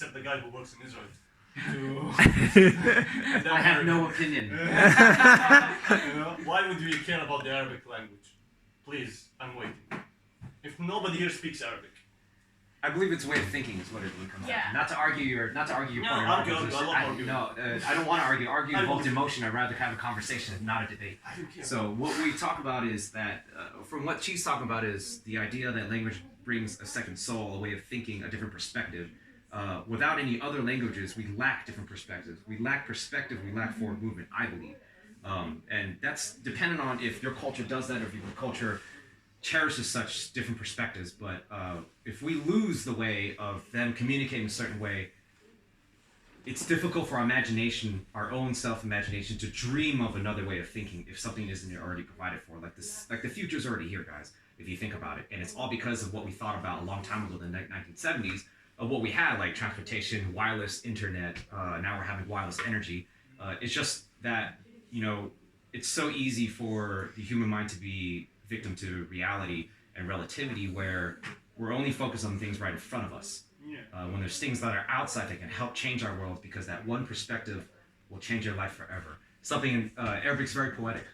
except the guy who works in Israel. I have no opinion. Why would we care about the Arabic language? Please, I'm waiting. If nobody here speaks Arabic. I believe it's a way of thinking is what it would come down to. Not to argue your point. Argue, I love arguing. I don't want to argue. Argue involves emotion. I'd rather have a conversation, not a debate. I don't care. So what we talk about is that, from what she's talking about, is the idea that language brings a second soul, a way of thinking, a different perspective. Without any other languages, we lack different perspectives. We lack perspective. We lack forward movement, I believe. And that's dependent on if your culture does that or if your culture cherishes such different perspectives. But if we lose the way of them communicating a certain way, it's difficult for our imagination, our own self-imagination, to dream of another way of thinking if something isn't already provided for. Like the future's already here, guys, if you think about it. And it's all because of what we thought about a long time ago in the 1970s, of what we had, like transportation, wireless internet, now we're having wireless energy. It's just that, it's so easy for the human mind to be victim to reality and relativity, where we're only focused on things right in front of us. When there's things that are outside that can help change our world, because that one perspective will change your life forever. Something Arabic's very poetic.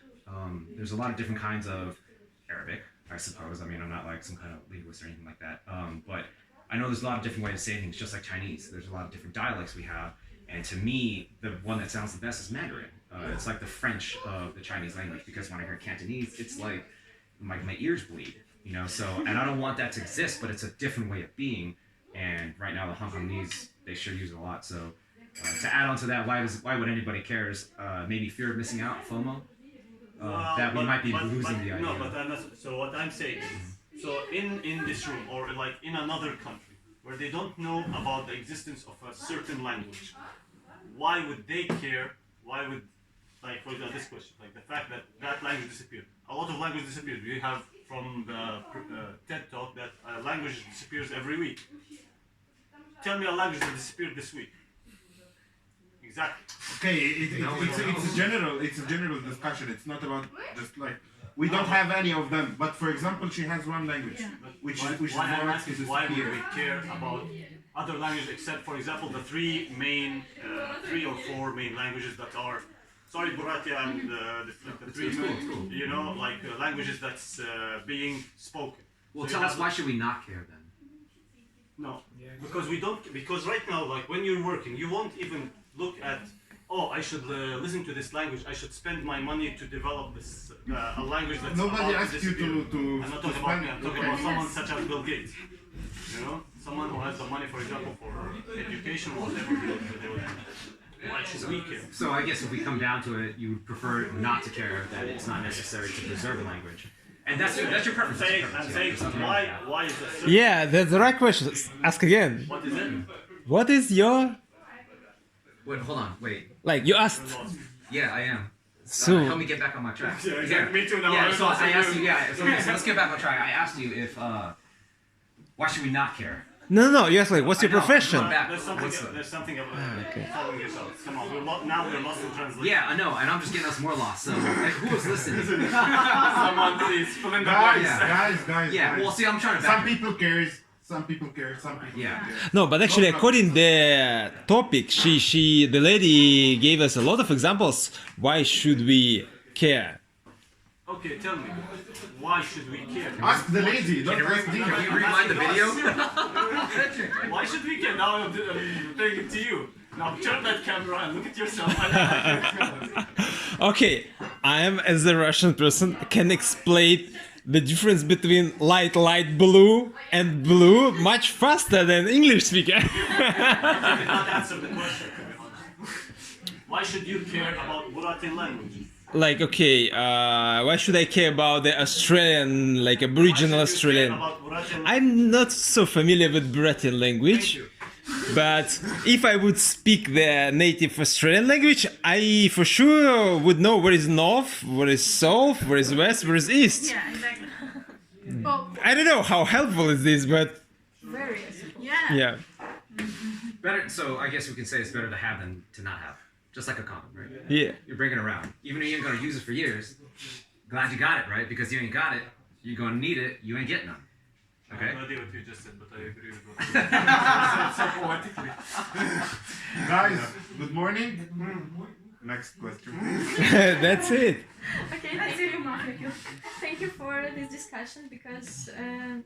There's a lot of different kinds of Arabic, I suppose. I mean, I'm not like some kind of linguist or anything like that. But I know there's a lot of different ways of saying things, just like Chinese. There's a lot of different dialects we have. And to me, the one that sounds the best is Mandarin. It's like the French of the Chinese language, because when I hear Cantonese, it's like my ears bleed, So, and I don't want that to exist, but it's a different way of being. And right now, the Hong Kongese, they sure use it a lot. So, to add on to that, why would anybody care? Is maybe fear of missing out, FOMO, that we might be losing the idea. No, but so what I'm saying is, so in this room or like in another country where they don't know about the existence of a certain language, why would they care? Why would, like, for example, this question, like the fact that language disappeared. A lot of language disappeared. We have from the TED Talk that language disappears every week. Tell me a language that disappeared this week. Exactly. Okay, it's a general discussion. It's not about just like we don't have any of them. But for example, she has one language, which is why would we care about other languages except, for example, the three or four main languages that are. Sorry, Burati, and the three, cool. Languages that's being spoken. Well, so tell us, why should we not care then? No, because we don't. Because right now, like when you're working, you won't even look at. Oh, I should listen to this language. I should spend my money to develop this a language that's. Nobody asked you to. I'm not talking about me. I'm talking about someone such as Bill Gates. Someone who has the money, for example, for education or whatever. They would. Why should we care? So I guess if we come down to it, you would prefer not to care that it's not necessary to preserve a language. And that's your preference. I'm saying why is that? Yeah, that's the right question. Ask again. What is it? What is your... Wait, hold on, wait. Like, you asked. Yeah, I am. So... help me get back on my track. Yeah, exactly. Me too now. Yeah, so I asked you, so let's get back on track. I asked you if, why should we not care? No, you asked like, what's your profession? There's something about following this out. Come on, we're lost in translation. Yeah, I know, and I'm just getting us more lost. So, who is listening? Someone please fill in the blanks. Guys. Yeah, well, see, I'm trying to. Some people care. Some people care. Yeah. No, but actually, according to the topic, the lady gave us a lot of examples. Why should we care? Okay, tell me. Why should we care? Ask the lady. Don't ask me. Can you rewind the video? Why should we care? Now I'm telling it to you. Now turn that camera and look at yourself. Okay, I am, as a Russian person, can explain the difference between light blue and blue much faster than English speaker. You did not answer the question, to be honest. Why should you care about Burati language? Like, okay, why should I care about the Australian, like Aboriginal Australian? I'm not so familiar with Buratian language, but if I would speak the native Australian language, I for sure would know where is north, where is south, where is west, where is east. Yeah, exactly. Well, I don't know how helpful is this, but very useful. Yeah. Better. So I guess we can say it's better to have than to not have. Just like a condom, right? Yeah. You're bringing it around. Even if you ain't gonna use it for years, glad you got it, right? Because you ain't got it, you're gonna need it, you ain't getting none. I Okay. have no idea what you just said, but I agree with what you said so poetically. Guys, good morning. Next question. That's it. Okay, thank you for this discussion because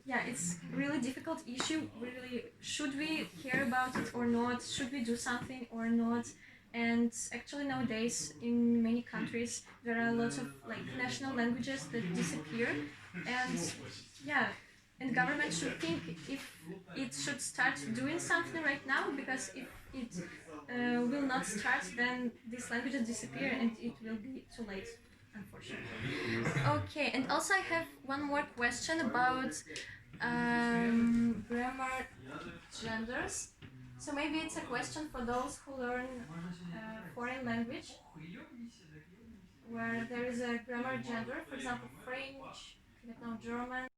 yeah, it's really difficult issue. Really, should we care about it or not? Should we do something or not? And actually nowadays in many countries there are lots of like national languages that disappear, and yeah, and government should think if it should start doing something right now, because if it will not start, then these languages disappear and it will be too late, unfortunately. Okay, and also I have one more question about grammar genders. So maybe it's a question for those who learn foreign language, where there is a grammar gender, for example, French, German.